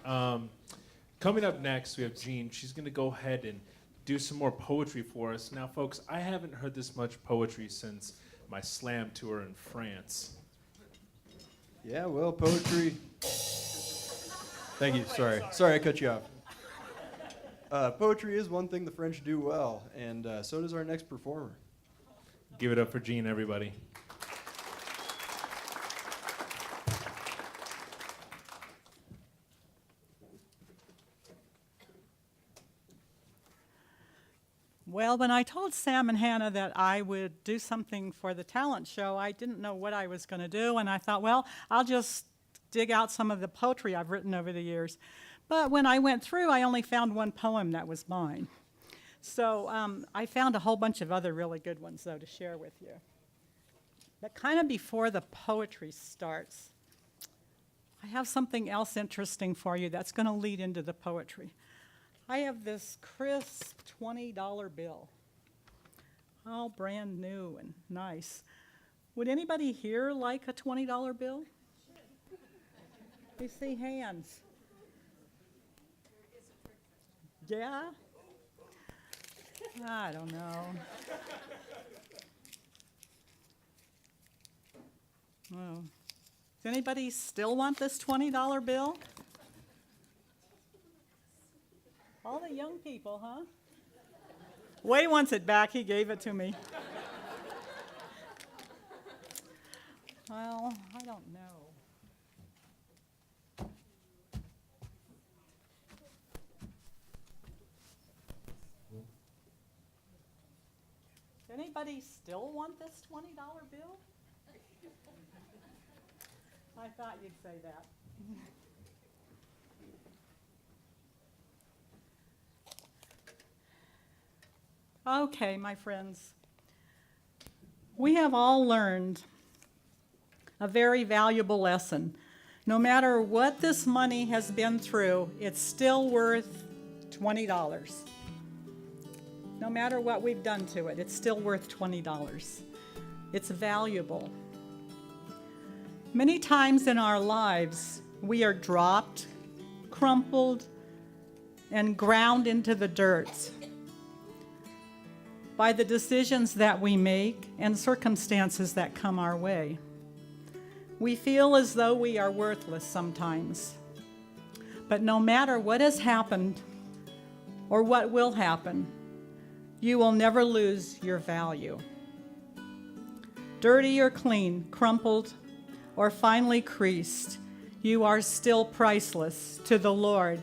Coming up next, we have Gean. She's going to go ahead and do some more poetry for us. Now, folks, I haven't heard this much poetry since my slam tour in France. Yeah, well, poetry. Thank you. Sorry, I cut you off. Poetry is one thing the French do well, and so does our next performer. Give it up for Gean, everybody. Well, when I told Sam and Hannah that I would do something for the talent show, I didn't know what I was going to do, and I thought, well, I'll just dig out some of the poetry I've written over the years. But when I went through, I only found one poem that was mine. So I found a whole bunch of other really good ones, though, to share with you. But kind of before the poetry starts, I have something else interesting for you that's going to lead into the poetry. I have this crisp $20 bill, all brand new and nice. Would anybody here like a $20 bill? You see hands. Yeah? I don't know. Oh. Does anybody still want this $20 bill? All the young people, huh? Way wants it back. He gave it to me. Well, I don't know. Does anybody still want this $20 bill? I thought you'd say that. Okay, my friends, we have all learned a very valuable lesson. No matter what this money has been through, it's still worth $20. No matter what we've done to it, it's still worth $20. It's valuable. Many times in our lives, we are dropped, crumpled, and ground into the dirt by the decisions that we make and circumstances that come our way. We feel as though we are worthless sometimes. But no matter what has happened or what will happen, you will never lose your value. Dirty or clean, crumpled or finely creased, you are still priceless to the Lord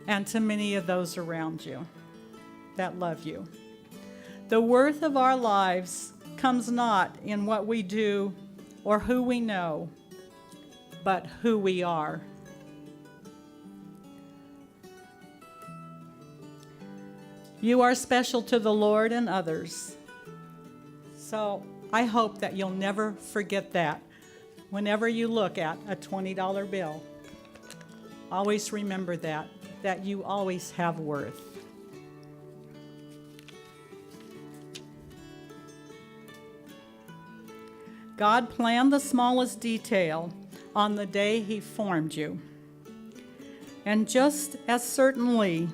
and to many of those around you that love you. The worth of our lives comes not in what we do or who we know, but who we are. You are special to the Lord and others. So I hope that you'll never forget that. Whenever you look at a $20 bill, always remember that you always have worth. God planned the smallest detail on the day He formed you. And just as certainly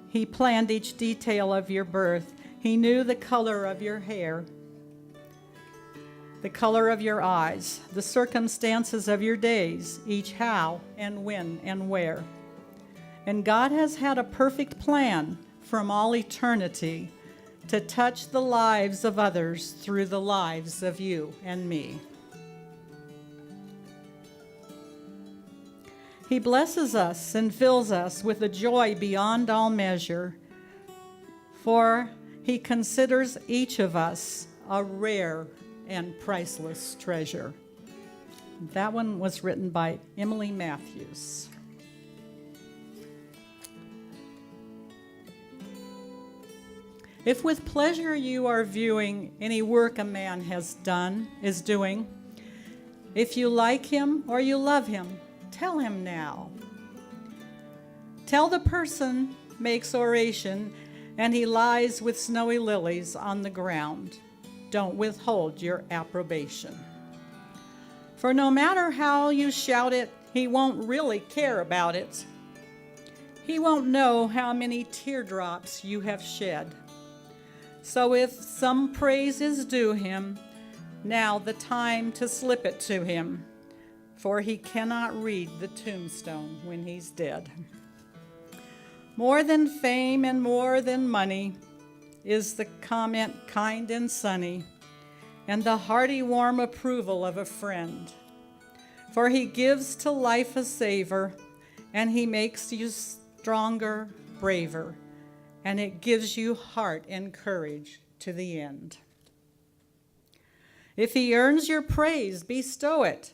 He planned each detail of your birth, He knew the color of your hair, the color of your eyes, the circumstances of your days, each how and when and where. And God has had a perfect plan from all eternity to touch the lives of others through the lives of you and me. He blesses us and fills us with a joy beyond all measure, for He considers each of us a rare and priceless treasure. That one was written by Emily Matthews. If with pleasure you are viewing any work a man is doing, if you like him or you love him, tell him now. Tell the person makes oration and he lies with snowy lilies on the ground. Don't withhold your approbation. For no matter how you shout it, he won't really care about it. He won't know how many teardrops you have shed. So if some praise is due him, now the time to slip it to him, for he cannot read the tombstone when he's dead. More than fame and more than money is the comment kind and sunny, and the hearty warm approval of a friend. For he gives to life a savor, and he makes you stronger, braver, and it gives you heart and courage to the end. If he earns your praise, bestow it.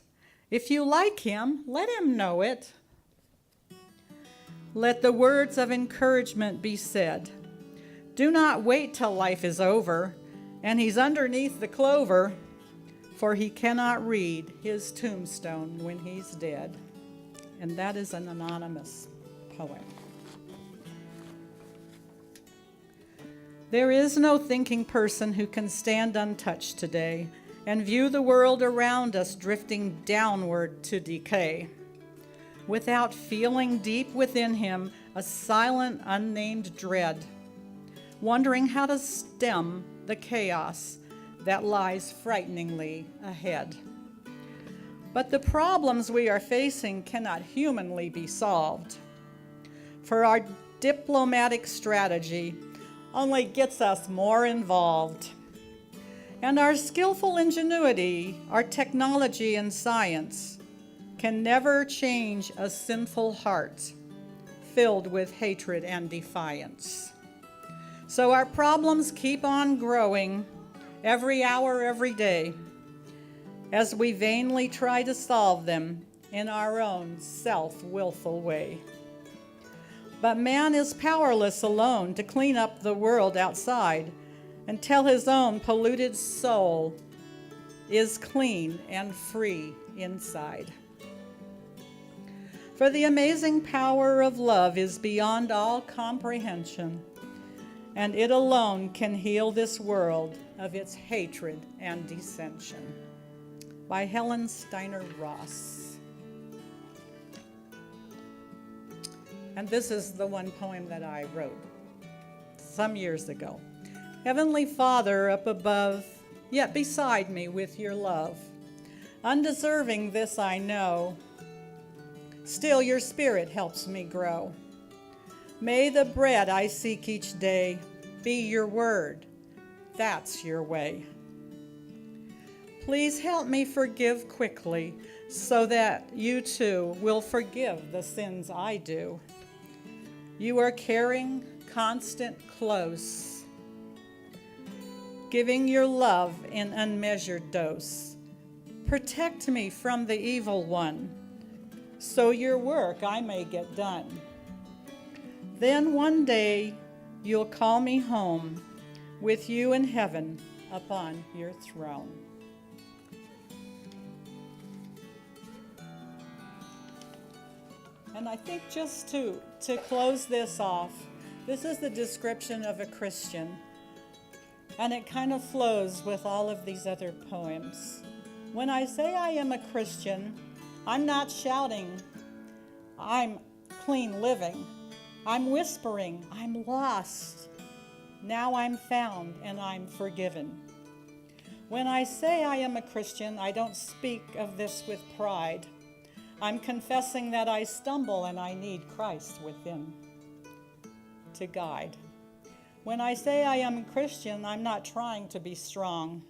If you like him, let him know it. Let the words of encouragement be said. Do not wait till life is over and he's underneath the clover, for he cannot read his tombstone when he's dead. And that is an anonymous poem. There is no thinking person who can stand untouched today and view the world around us drifting downward to decay, without feeling deep within him a silent, unnamed dread, wondering how to stem the chaos that lies frighteningly ahead. But the problems we are facing cannot humanly be solved, for our diplomatic strategy only gets us more involved. And our skillful ingenuity, our technology and science can never change a sinful heart filled with hatred and defiance. So our problems keep on growing every hour, every day, as we vainly try to solve them in our own self-willful way. But man is powerless alone to clean up the world outside until his own polluted soul is clean and free inside. For the amazing power of love is beyond all comprehension, and it alone can heal this world of its hatred and dissension. By Helen Steiner Ross. And this is the one poem that I wrote some years ago. Heavenly Father up above, yet beside me with your love. Undeserving this I know, still your spirit helps me grow. May the bread I seek each day be your word, that's your way. Please help me forgive quickly so that you too will forgive the sins I do. You are caring, constant, close, giving your love in unmeasured dose. Protect me from the evil one, so your work I may get done. Then one day you'll call me home with you in heaven upon your throne. And I think just to close this off, this is the description of a Christian. And it kind of flows with all of these other poems. When I say I am a Christian, I'm not shouting, I'm clean living. I'm whispering, I'm lost. Now I'm found and I'm forgiven. When I say I am a Christian, I don't speak of this with pride. I'm confessing that I stumble and I need Christ within to guide. When I say I am a Christian, I'm not trying to be strong.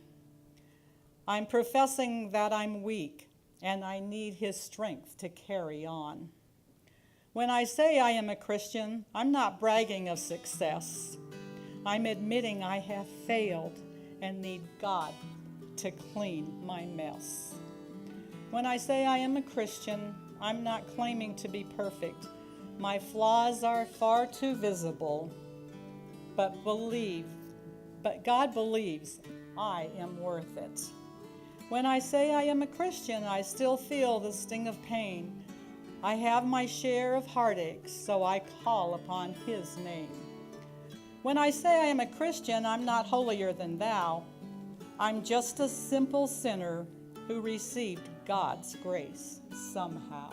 I'm professing that I'm weak and I need his strength to carry on. When I say I am a Christian, I'm not bragging of success. I'm admitting I have failed and need God to clean my mess. When I say I am a Christian, I'm not claiming to be perfect. My flaws are far too visible. But God believes I am worth it. When I say I am a Christian, I still feel the sting of pain. I have my share of heartaches, so I call upon his name. When I say I am a Christian, I'm not holier than thou. I'm just a simple sinner who received God's grace somehow.